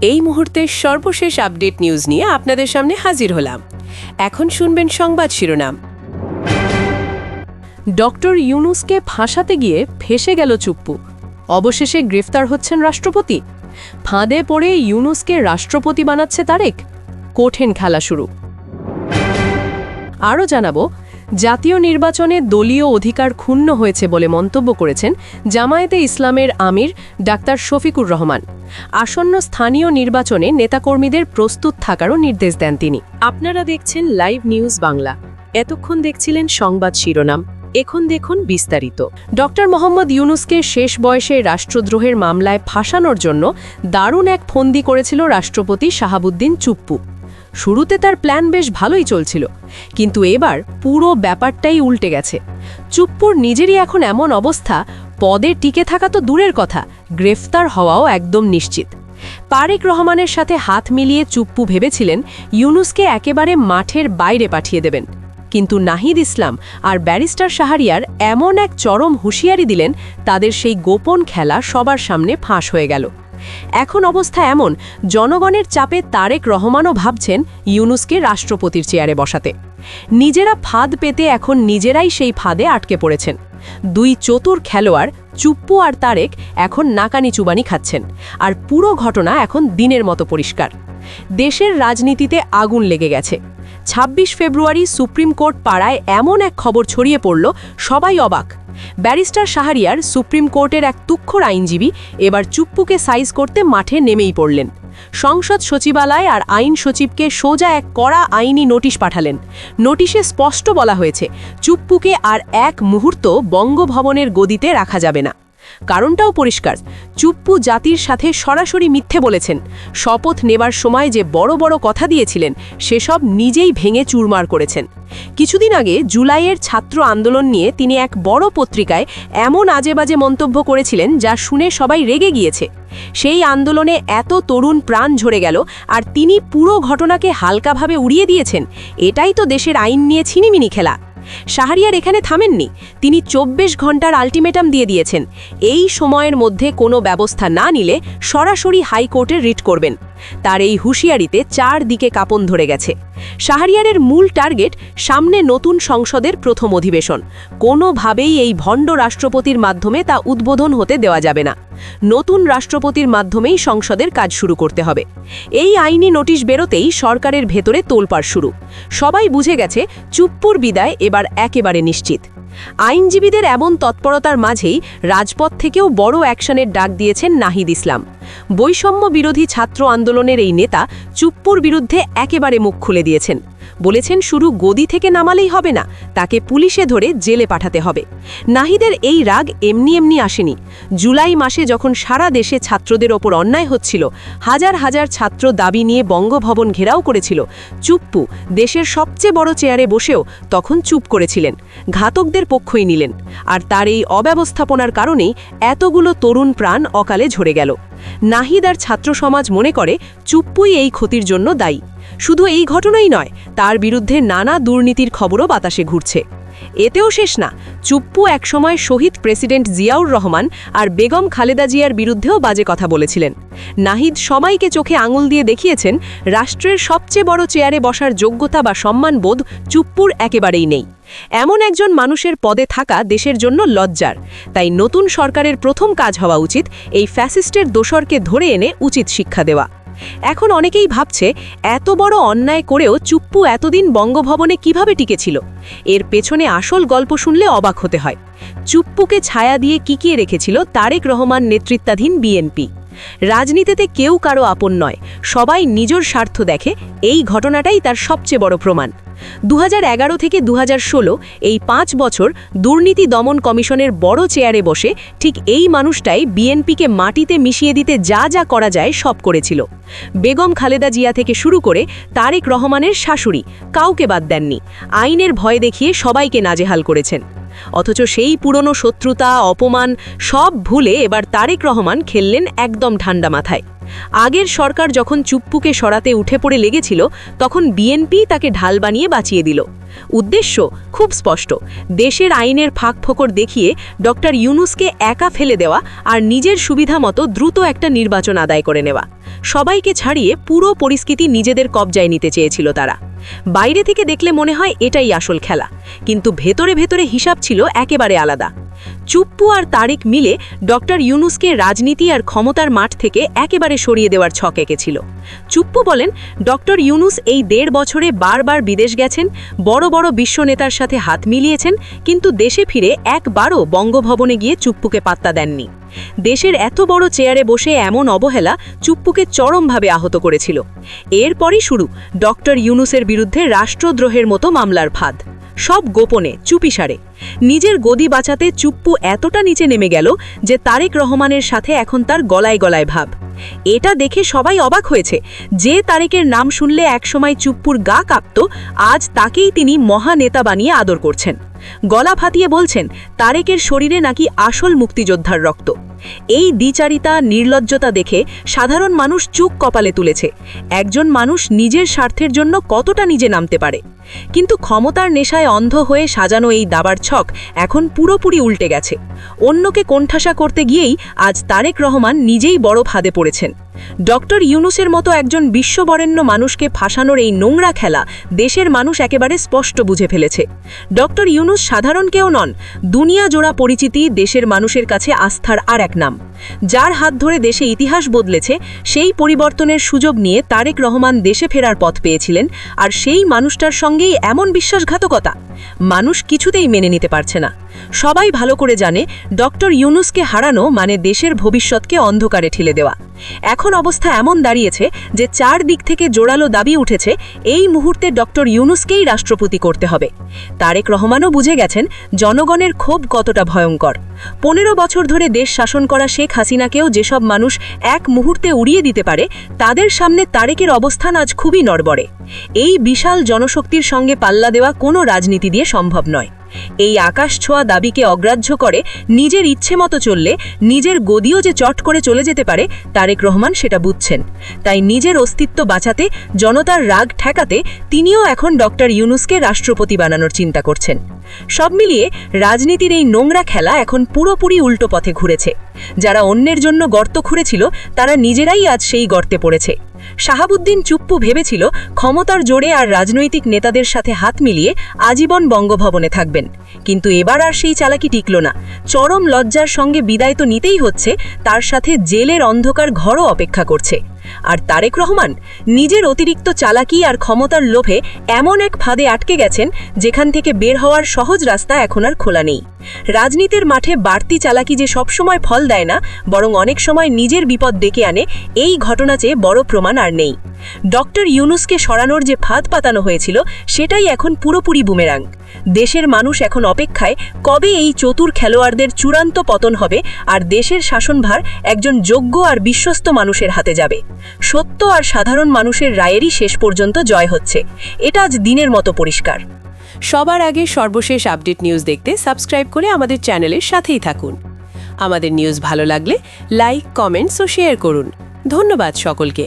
এই মুহূর্তের সর্বশেষ আপডেট নিউজ নিয়ে আপনাদের সামনে হাজির হলাম। এখন শুনবেন সংবাদ শিরোনাম। ডক্টর ইউনূসকে ফাঁসাতে গিয়ে ফেঁসে গেল চুপ্পু। অবশেষে গ্রেফতার হচ্ছেন রাষ্ট্রপতি। ফাঁদে পড়ে ইউনূসকে রাষ্ট্রপতি বানাচ্ছে তারেক। কঠিন খেলা শুরু। আরও জানাবো, জাতীয় নির্বাচনে দলীয় অধিকার ক্ষুণ্ণ হয়েছে বলে মন্তব্য করেছেন জামায়াতে ইসলামের আমির ডাক্তার শফিকুর রহমান। আসন্ন স্থানীয় নির্বাচনে নেতাকর্মীদের প্রস্তুত থাকারও নির্দেশ দেন তিনি। আপনারা দেখছেন লাইভ নিউজ বাংলা। এতক্ষণ দেখছিলেন সংবাদ শিরোনাম, এখন দেখুন বিস্তারিত। ডক্টর মোহাম্মদ ইউনূসকে শেষ বয়সে রাষ্ট্রদ্রোহের মামলায় ফাঁসানোর জন্য দারুণ এক ফন্দি করেছিল রাষ্ট্রপতি শাহাবুদ্দিন চুপ্পু। শুরুতে তার প্ল্যান বেশ ভালোই চলছিল, কিন্তু এবার পুরো ব্যাপারটাই উল্টে গেছে। চুপ্পুর নিজেরই এখন এমন অবস্থা, পদে টিকে থাকা তো দূরের কথা, গ্রেফতার হওয়াও একদম নিশ্চিত। তারেক রহমানের সাথে হাত মিলিয়ে চুপ্পু ভেবেছিলেন ইউনূসকে একেবারে মাঠের বাইরে পাঠিয়ে দেবেন, কিন্তু নাহিদ ইসলাম আর ব্যারিস্টার শাহরিয়ার এমন এক চরম হুঁশিয়ারি দিলেন, তাদের সেই গোপন খেলা সবার সামনে ফাঁস হয়ে গেল। এখন অবস্থা এমন, জনগণের চাপে তারেক রহমানও ভাবছেন ইউনূসকে রাষ্ট্রপতির চেয়ারে বসাতে। নিজেরা ফাঁদ পেতে এখন নিজেরাই সেই ফাঁদে আটকে পড়েছেন। দুই চতুর খেলোয়াড় চুপ্পু আর তারেক এখন নাকানি চুবানি খাচ্ছেন, আর পুরো ঘটনা এখন দিনের মতো পরিষ্কার। দেশের রাজনীতিতে আগুন লেগে গেছে। ২৬ ফেব্রুয়ারি সুপ্রিম কোর্ট পাড়ায় এমন এক খবর ছড়িয়ে পড়ল, সবাই অবাক। ব্যারিস্টার শাহরিয়ার, সুপ্রিম কোর্টের এক তুখ্যর আইনজীবী, এবার চুপ্পুকে সাইজ করতে মাঠে নেমেই পড়লেন। সংসদ সচিবালয় আর আইন সচিবকে সোজা এক কড়া আইনি নোটিশ পাঠালেন। নোটিশে স্পষ্ট বলা হয়েছে, চুপ্পুকে আর এক মুহূর্ত বঙ্গভবনের গদিতে রাখা যাবে না। কারণটাও পরিষ্কার, চুপ্পু জাতির সাথে সরাসরি মিথ্যে বলেছেন। শপথ নেবার সময় যে বড় বড় কথা দিয়েছিলেন, সেসব নিজেই ভেঙে চুরমার করেছেন। কিছুদিন আগে জুলাইয়ের ছাত্র আন্দোলন নিয়ে তিনি এক বড় পত্রিকায় এমন আজেবাজে মন্তব্য করেছিলেন, যা শুনে সবাই রেগে গিয়েছে। সেই আন্দোলনে এত তরুণ প্রাণ ঝরে গেল, আর তিনি পুরো ঘটনাকে হালকাভাবে উড়িয়ে দিয়েছেন। এটাই তো দেশের আইন নিয়ে ছিনিমিনি খেলা। শাহরিয়ার এখানে থামেননি, তিনি ২৪ ঘন্টার আলটিমেটাম দিয়ে দিয়েছেন। এই সময়ের মধ্যে কোনো ব্যবস্থা না নিলে সরাসরি হাইকোর্টে রিট করবেন। তার এই হুঁশিয়ারিতে চারদিকে কাঁপন ধরে গেছে। শাহরিয়ারের মূল টার্গেট সামনে নতুন সংসদের প্রথম অধিবেশন। কোনোভাবেই এই ভণ্ড রাষ্ট্রপতির মাধ্যমে তা উদ্বোধন হতে দেওয়া যাবে না। নতুন রাষ্ট্রপতির মাধ্যমেই সংসদের কাজ শুরু করতে হবে। এই আইনি নোটিশ বেরোতেই সরকারের ভেতরে তোলপাড় শুরু। সবাই বুঝে গেছে চুপ্পুর বিদায় এবার একেবারে নিশ্চিত। আইনজীবীদের এমন তৎপরতার মাঝেই রাজপথ থেকেও বড় অ্যাকশনের ডাক দিয়েছেন নাহিদ ইসলাম। বৈষম্য বিরোধী ছাত্র আন্দোলনের এই নেতা চুপ্পুর বিরুদ্ধে একেবারে মুখ খুলে দিয়েছেন। বলেছেন শুরু গদি থেকে নামালেই হবে না, তাকে পুলিশে ধরে জেলে পাঠাতে হবে। নাহিদের এই রাগ এমনি এমনি আসেনি। জুলাই মাসে যখন সারা দেশে ছাত্রদের ওপর অন্যায় হচ্ছিল, হাজার হাজার ছাত্র দাবি নিয়ে বঙ্গভবন ঘেরাও করেছিল, চুপ্পু দেশের সবচেয়ে বড় চেয়ারে বসেও তখন চুপ করেছিলেন, ঘাতকদের পক্ষই নিলেন। আর তার এই অব্যবস্থাপনার কারণেই এতগুলো তরুণ প্রাণ অকালে ঝরে গেল। নাহিদ আর ছাত্র সমাজ মনে করে চুপ্পুই এই ক্ষতির জন্য দায়ী। শুধু এই ঘটনাই নয়, তার বিরুদ্ধে নানা দুর্নীতির খবরও বাতাসে ঘুরছে। এতেও শেষ না, চুপ্পু একসময় শহীদ প্রেসিডেন্ট জিয়াউর রহমান আর বেগম খালেদা জিয়ার বিরুদ্ধেও বাজে কথা বলেছিলেন। নাহিদ সবাইকে চোখে আঙুল দিয়ে দেখিয়েছেন, রাষ্ট্রের সবচেয়ে বড় চেয়ারে বসার যোগ্যতা বা সম্মানবোধ চুপ্পুর একেবারেই নেই। এমন একজন মানুষের পদে থাকা দেশের জন্য লজ্জার। তাই নতুন সরকারের প্রথম কাজ হওয়া উচিত এই ফ্যাসিস্টের দোসরকে ধরে এনে উচিত শিক্ষা দেওয়া। এখন অনেকেই ভাবছে, এত বড় অন্যায় করেও চুপ্পু এতদিন বঙ্গভবনে কিভাবে টিকেছিল। এর পেছনে আসল গল্প শুনলে অবাক হতে হয়। চুপ্পুকে ছায়া দিয়ে কিকিয়ে রেখেছিল তারেক রহমান নেতৃত্বাধীন বিএনপি। রাজনীতিতে কেউ কারো আপন নয়, সবাই নিজের স্বার্থ দেখে। এই ঘটনাটাই তার সবচেয়ে বড় প্রমাণ। ২০১১ থেকে ২০১৬ এই ৫ বছর দুর্নীতি দমন কমিশনের বড় চেয়ারে বসে ঠিক এই মানুষটাই বিএনপিকে মাটিতে মিশিয়ে দিতে যা যা করা যায় সব করেছিল। বেগম খালেদা জিয়া থেকে শুরু করে তারেক রহমানের শাশুড়ি, কাউকে বাদ দেননি। আইনের ভয় দেখিয়ে সবাইকে নাজেহাল করেছেন। অথচ সেই পুরনো শত্রুতা, অপমান সব ভুলে এবার তারেক রহমান খেললেন একদম ঠান্ডা মাথায়। আগের সরকার যখন চুপ্পুকে সরাতে উঠে পড়ে লেগেছিল, তখন বিএনপি তাকে ঢাল বানিয়ে বাঁচিয়ে দিল। উদ্দেশ্য খুব স্পষ্ট, দেশের আইনের ফাঁকফোকর দেখিয়ে ডক্টর ইউনূসকে একা ফেলে দেওয়া আর নিজের সুবিধা মতো দ্রুত একটা নির্বাচন আদায় করে নেওয়া। সবাইকে ছাড়িয়ে পুরো পরিস্থিতি নিজেদের কবজায় নিতে চেয়েছিল তারা। বাইরে থেকে দেখলে মনে হয় এটাই আসল খেলা, কিন্তু ভেতরে ভেতরে হিসাব ছিল একেবারে আলাদা। চুপ্পু আর তারেক মিলে ডক্টর ইউনূসকে রাজনীতি আর ক্ষমতার মাঠ থেকে একেবারে সরিয়ে দেওয়ার ছক এঁকেছিল। চুপ্পু বলেন, ডক্টর ইউনূস এই ১.৫ বছরে বারবার বিদেশ গেছেন, বড় বড় বিশ্ব নেতার সাথে হাত মিলিয়েছেন, কিন্তু দেশে ফিরে একবারও বঙ্গভবনে গিয়ে চুপ্পুকে পাত্তা দেননি। দেশের এত বড় চেয়ারে বসে এমন অবহেলা চুপ্পুকে চরমভাবে আহত করেছিল। এরপরই শুরু ডক্টর ইউনূসের বিরুদ্ধে রাষ্ট্রদ্রোহের মতো মামলার ফাঁদ। সব গোপনে, চুপিসারে। নিজের গদি বাঁচাতে চুপ্পু এতটা নিচে নেমে গেল যে তারেক রহমানের সাথে এখন তার গলায় গলায় ভাব। এটা দেখে সবাই অবাক হয়েছে। যে তারেকের নাম শুনলে একসময় চুপ্পুর গা কাঁপত, আজ তাকেই তিনি মহানেতা বানিয়ে আদর করছেন। গলা ফাটিয়ে বলছেন তারেকের শরীরে নাকি আসল মুক্তিযোদ্ধার রক্ত। এই দ্বিচারিতা, নির্লজ্জতা দেখে সাধারণ মানুষ চুপ কপালে তুলেছে। একজন মানুষ নিজের স্বার্থের জন্য কতটা নিজে নামতে পারে। কিন্তু ক্ষমতার নেশায় অন্ধ হয়ে সাজানো এই দাবার ছক এখন পুরোপুরি উল্টে গেছে। অন্যকে কোণঠাসা করতে গিয়েই আজ তারেক রহমান নিজেই বড় ফাঁদে পড়েছেন। ডক্টর ইউনূসের মতো একজন বিশ্ববরেণ্য মানুষকে ফাঁসানোর এই নোংরা খেলা দেশের মানুষ একেবারে স্পষ্ট বুঝে ফেলেছে। ডক্টর ইউনূস সাধারণ কেউ নন, দুনিয়া জোড়া পরিচিতি, দেশের মানুষের কাছে আস্থার আর এক নাম। যার হাত ধরে দেশে ইতিহাস বদলেছে, সেই পরিবর্তনের সুযোগ নিয়ে তারেক রহমান দেশে ফেরার পথ পেয়েছিলেন, আর সেই মানুষটার সঙ্গেই এমন বিশ্বাসঘাতকতা মানুষ কিছুতেই মেনে নিতে পারছে না। সবাই ভালো করে জানে ডক্টর ইউনূসকে হারানো মানে দেশের ভবিষ্যৎকে অন্ধকারে ঠেলে দেওয়া। এখন অবস্থা এমন দাঁড়িয়েছে যে চারদিক থেকে জোরালো দাবি উঠেছে, এই মুহূর্তে ডক্টর ইউনূসকেই রাষ্ট্রপতি করতে হবে। তারেক রহমানও বুঝে গেছেন জনগণের ক্ষোভ কতটা ভয়ঙ্কর। ১৫ বছর ধরে দেশ শাসন করা শেখ হাসিনাকেও যেসব মানুষ এক মুহূর্তে উড়িয়ে দিতে পারে, তাদের সামনে তারেকের অবস্থান আজ খুবই নড়বড়ে। এই বিশাল জনশক্তির সঙ্গে পাল্লা দেওয়া কোনো রাজনীতি দিয়ে সম্ভব নয়। এই আকাশ ছোঁয়া দাবিকে অগ্রাহ্য করে নিজের ইচ্ছে মতো চললে নিজের গদিও যে চট করে চলে যেতে পারে, তারেক রহমান সেটা বুঝছেন। তাই নিজের অস্তিত্ব বাঁচাতে, জনতার রাগ ঠেকাতে তিনিও এখন ডক্টর ইউনূসকে রাষ্ট্রপতি বানানোর চিন্তা করছেন। সব মিলিয়ে রাজনীতির এই নোংরা খেলা এখন পুরোপুরি উল্টো পথে ঘুরেছে। যারা অন্যের জন্য গর্ত খুঁড়েছিল, তারা নিজেরাই আজ সেই গর্তে পড়েছে। শাহাবুদ্দিন চুপ্পু ভেবেছিল ক্ষমতার জোরে আর রাজনৈতিক নেতাদের সাথে হাত মিলিয়ে আজীবন বঙ্গভবনে থাকবেন, কিন্তু এবার আর সেই চালাকি টিকল না। চরম লজ্জার সঙ্গে বিদায় তো নিতেই হচ্ছে, তার সাথে জেলের অন্ধকার ঘরও অপেক্ষা করছে। আর তারেক রহমান নিজের অতিরিক্ত চালাকি আর ক্ষমতার লোভে এমন এক ফাঁদে আটকে গেছেন, যেখান থেকে বের হওয়ার সহজ রাস্তা এখন আর খোলা নেই। রাজনীতির মাঠে বাড়তি চালাকি যে সবসময় ফল দেয় না, বরং অনেক সময় নিজের বিপদ ডেকে আনে, এই ঘটনা চেয়ে বড় প্রমাণ আর নেই। ডক্টর ইউনূসকে সরানোর যে ফাঁদ পাতানো হয়েছিল, সেটাই এখন পুরোপুরি বুমেরাং। দেশের মানুষ এখন অপেক্ষায় কবে এই চতুর খেলোয়াড়দের চূড়ান্ত পতন হবে আর দেশের শাসনভার একজন যোগ্য আর বিশ্বস্ত মানুষের হাতে যাবে। সত্য আর সাধারণ মানুষের রায়েরই শেষ পর্যন্ত জয় হচ্ছে, এটা আজ দিনের মতো পরিষ্কার। সবার আগে সর্বশেষ আপডেট নিউজ দেখতে সাবস্ক্রাইব করে আমাদের চ্যানেলের সাথেই থাকুন। আমাদের নিউজ ভালো লাগলে লাইক, কমেন্টস ও শেয়ার করুন। ধন্যবাদ সকলকে।